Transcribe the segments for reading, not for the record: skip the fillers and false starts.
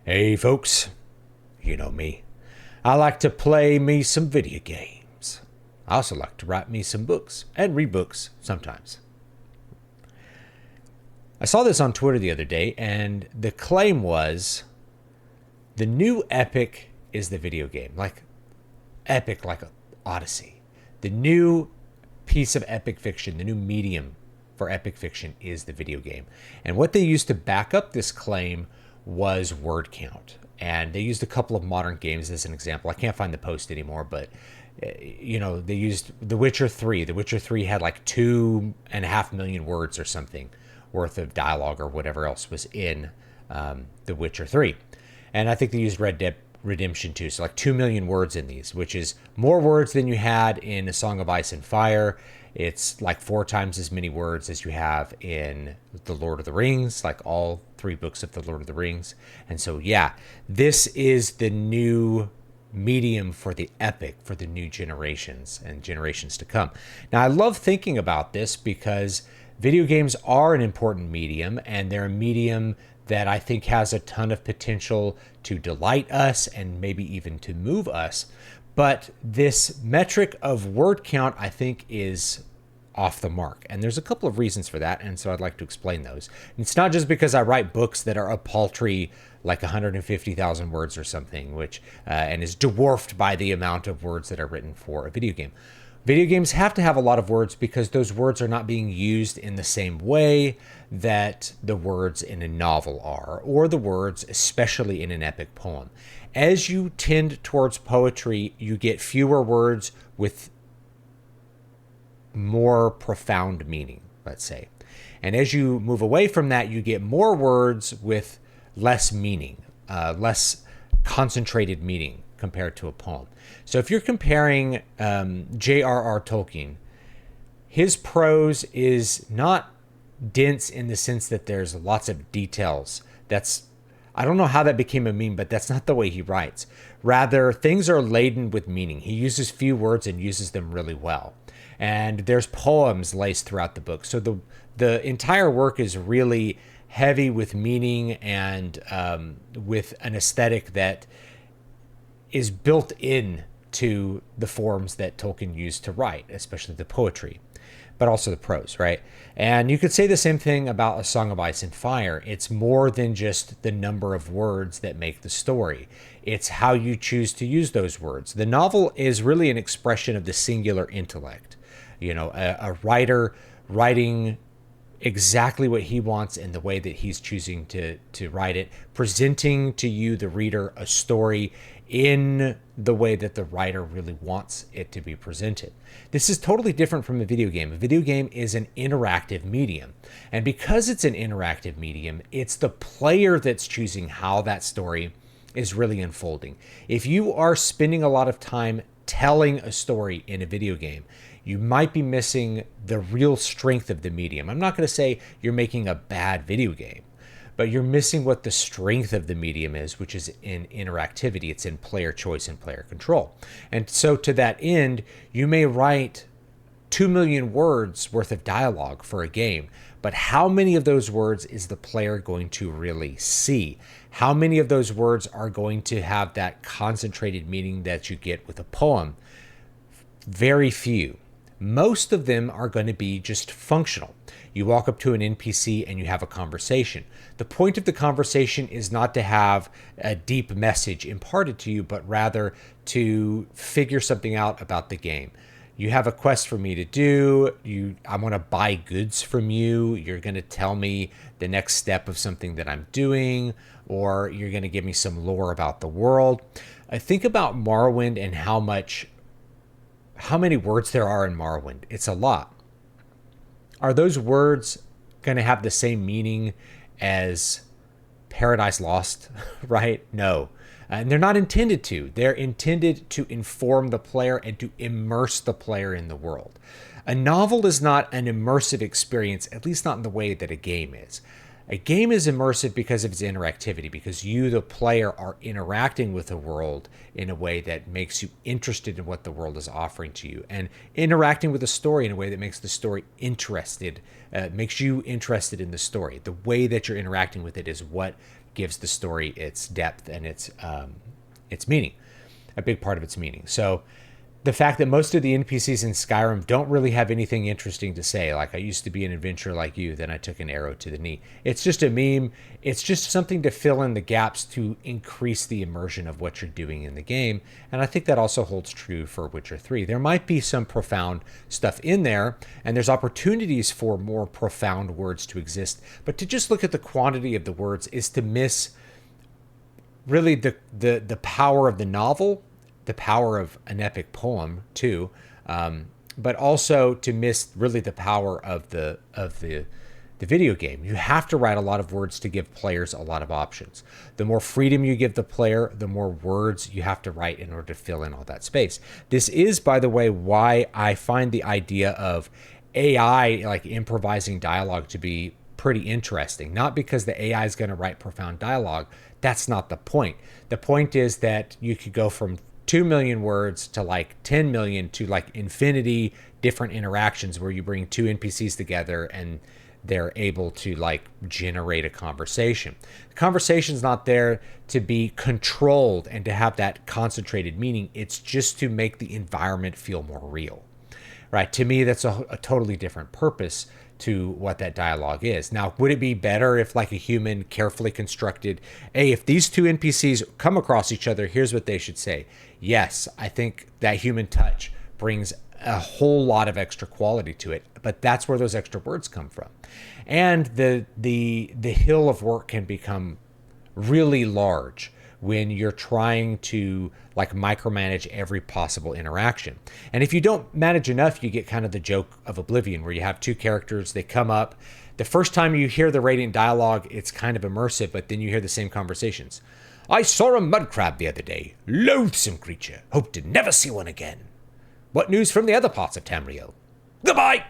Hey folks, you know me. I like to play me some video games. I also like to write me some books and read books sometimes. I saw this on Twitter the other day, and the claim was the new epic is the video game. Like epic, like Odyssey. The new piece of epic fiction, the new medium for epic fiction is the video game. And what they used to back up this claim was word count. And they used a couple of modern games as an example. I can't find the post anymore, but they used The Witcher 3. The Witcher 3 had like 2.5 million words or something worth of dialogue or whatever else was in The Witcher 3. And I think they used Red Dead Redemption 2, so like 2 million words in these, which is more words than you had in A Song of Ice and Fire. It's like 4 times as many words as you have in The Lord of the Rings, like all 3 books of The Lord of the Rings. And so, yeah, this is the new medium for the epic for the new generations and generations to come. Now, I love thinking about this because video games are an important medium, and they're a medium that I think has a ton of potential to delight us and maybe even to move us. But this metric of word count, I think, is off the mark. And there's a couple of reasons for that, and so I'd like to explain those. And it's not just because I write books that are a paltry, like 150,000 words or something, which and is dwarfed by the amount of words that are written for a video game. Video games have to have a lot of words because those words are not being used in the same way that the words in a novel are, or the words especially in an epic poem. As you tend towards poetry, you get fewer words with more profound meaning, let's say. And as you move away from that, you get more words with less meaning, less concentrated meaning compared to a poem. So if you're comparing J.R.R. Tolkien, his prose is not dense in the sense that there's lots of details. I don't know how that became a meme, but that's not the way he writes. Rather, things are laden with meaning. He uses few words and uses them really well. And there's poems laced throughout the book. So the entire work is really heavy with meaning and with an aesthetic that is built in to the forms that Tolkien used to write, especially the poetry, but also the prose, right? And you could say the same thing about A Song of Ice and Fire. It's more than just the number of words that make the story. It's how you choose to use those words. The novel is really an expression of the singular intellect. A writer writing exactly what he wants in the way that he's choosing to write it, presenting to you, the reader, a story in the way that the writer really wants it to be presented. This is totally different from a video game. A video game is an interactive medium. And because it's an interactive medium, it's the player that's choosing how that story is really unfolding. If you are spending a lot of time telling a story in a video game, you might be missing the real strength of the medium. I'm not going to say you're making a bad video game, but you're missing what the strength of the medium is, which is in interactivity. It's in player choice and player control. And so to that end, you may write 2 million words worth of dialogue for a game, but how many of those words is the player going to really see? How many of those words are going to have that concentrated meaning that you get with a poem? Very few. Most of them are going to be just functional. You walk up to an NPC and you have a conversation. The point of the conversation is not to have a deep message imparted to you, but rather to figure something out about the game. You have a quest for me to do. I want to buy goods from you. You're going to tell me the next step of something that I'm doing, or you're going to give me some lore about the world. I think about Morrowind and how many words there are in Morrowind. It's a lot. Are those words going to have the same meaning as Paradise Lost, right? No. And they're not intended to. They're intended to inform the player and to immerse the player in the world. A novel is not an immersive experience, at least not in the way that a game is. A game is immersive because of its interactivity, because you, the player, are interacting with the world in a way that makes you interested in what the world is offering to you, and interacting with the story in a way that makes the story makes you interested in the story. The way that you're interacting with it is what gives the story its depth and its meaning, a big part of its meaning. So the fact that most of the NPCs in Skyrim don't really have anything interesting to say, like I used to be an adventurer like you, then I took an arrow to the knee. It's just a meme. It's just something to fill in the gaps to increase the immersion of what you're doing in the game. And I think that also holds true for Witcher 3. There might be some profound stuff in there, and there's opportunities for more profound words to exist. But to just look at the quantity of the words is to miss really the power of the novel, the power of an epic poem too, but also to miss really the power of the video game. You have to write a lot of words to give players a lot of options. The more freedom you give the player, the more words you have to write in order to fill in all that space. This is, by the way, why I find the idea of AI, like improvising dialogue, to be pretty interesting. Not because the AI is going to write profound dialogue. That's not the point. The point is that you could go from 2 million words to like 10 million to like infinity different interactions where you bring two NPCs together and they're able to like generate a conversation. The conversation's not there to be controlled and to have that concentrated meaning. It's just to make the environment feel more real, right? To me, that's a totally different purpose to what that dialogue is. Now, would it be better if like a human carefully constructed, hey, if these two NPCs come across each other, here's what they should say? Yes, I think that human touch brings a whole lot of extra quality to it, but that's where those extra words come from. And the hill of work can become really large when you're trying to like micromanage every possible interaction. And if you don't manage enough, you get kind of the joke of Oblivion, where you have two characters, they come up. The first time you hear the radiant dialogue, it's kind of immersive, but then you hear the same conversations. I saw a mud crab the other day. Loathsome creature. Hope to never see one again. What news from the other parts of Tamriel? Goodbye!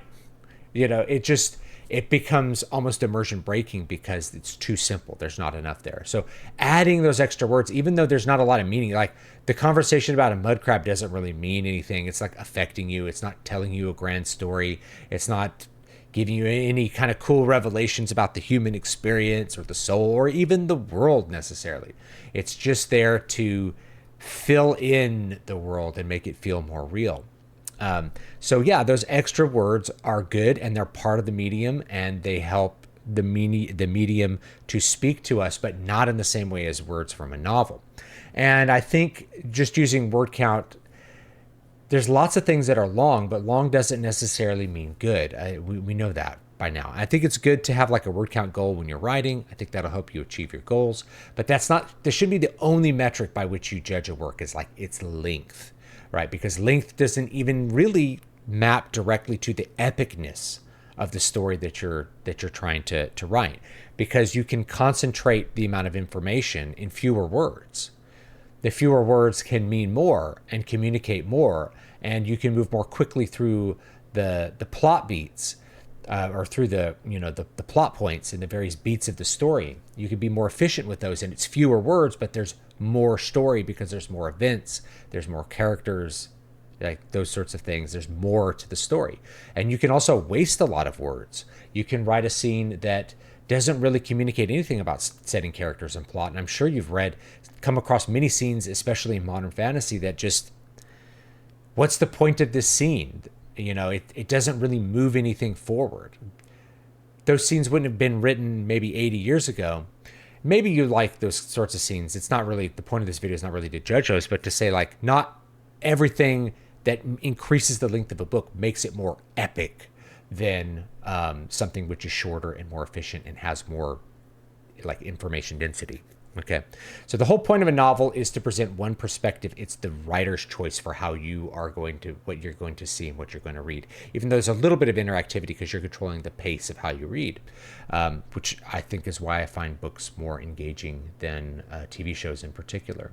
You know, it becomes almost immersion breaking because it's too simple. There's not enough there. So adding those extra words, even though there's not a lot of meaning, like the conversation about a mud crab doesn't really mean anything. It's like affecting you. It's not telling you a grand story. It's not giving you any kind of cool revelations about the human experience or the soul or even the world necessarily. It's just there to fill in the world and make it feel more real. So yeah, those extra words are good and they're part of the medium and they help the medium to speak to us, but not in the same way as words from a novel. And I think just using word count, there's lots of things that are long, but long doesn't necessarily mean good. We know that by now. I think it's good to have like a word count goal when you're writing. I think that'll help you achieve your goals, but this should be the only metric by which you judge a work, is like its length. Right? Because length doesn't even really map directly to the epicness of the story that you're trying to write, because you can concentrate the amount of information in fewer words. The fewer words can mean more and communicate more, and you can move more quickly through the plot beats or through the plot points and the various beats of the story. You can be more efficient with those, and it's fewer words, but there's more story because there's more events, there's more characters, like those sorts of things. There's more to the story. And you can also waste a lot of words. You can write a scene that doesn't really communicate anything about setting characters and plot. And I'm sure you've come across many scenes, especially in modern fantasy, that just, what's the point of this scene? You know, it doesn't really move anything forward. Those scenes wouldn't have been written maybe 80 years ago. Maybe you like those sorts of scenes. It's not really, the point of this video is not really to judge those, but to say like, not everything that increases the length of a book makes it more epic than something which is shorter and more efficient and has more like information density. Okay, so the whole point of a novel is to present one perspective. It's the writer's choice for how you are going to, what you're going to see and what you're going to read, even though there's a little bit of interactivity because you're controlling the pace of how you read, which I think is why I find books more engaging than TV shows in particular.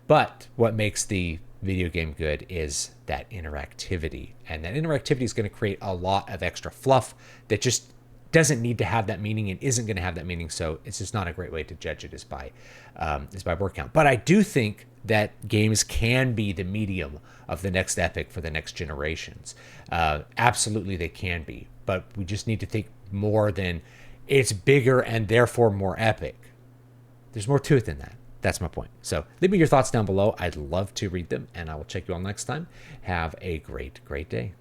But what makes the video game good is that interactivity, and that interactivity is going to create a lot of extra fluff that just doesn't need to have that meaning and isn't going to have that meaning. So it's just not a great way to judge it, is by word count. But I do think that games can be the medium of the next epic for the next generations. Absolutely they can be, but we just need to think more than it's bigger and therefore more epic. There's more to it than that. That's my point. So leave me your thoughts down below. I'd love to read them, and I will check you all next time. Have a great, great day.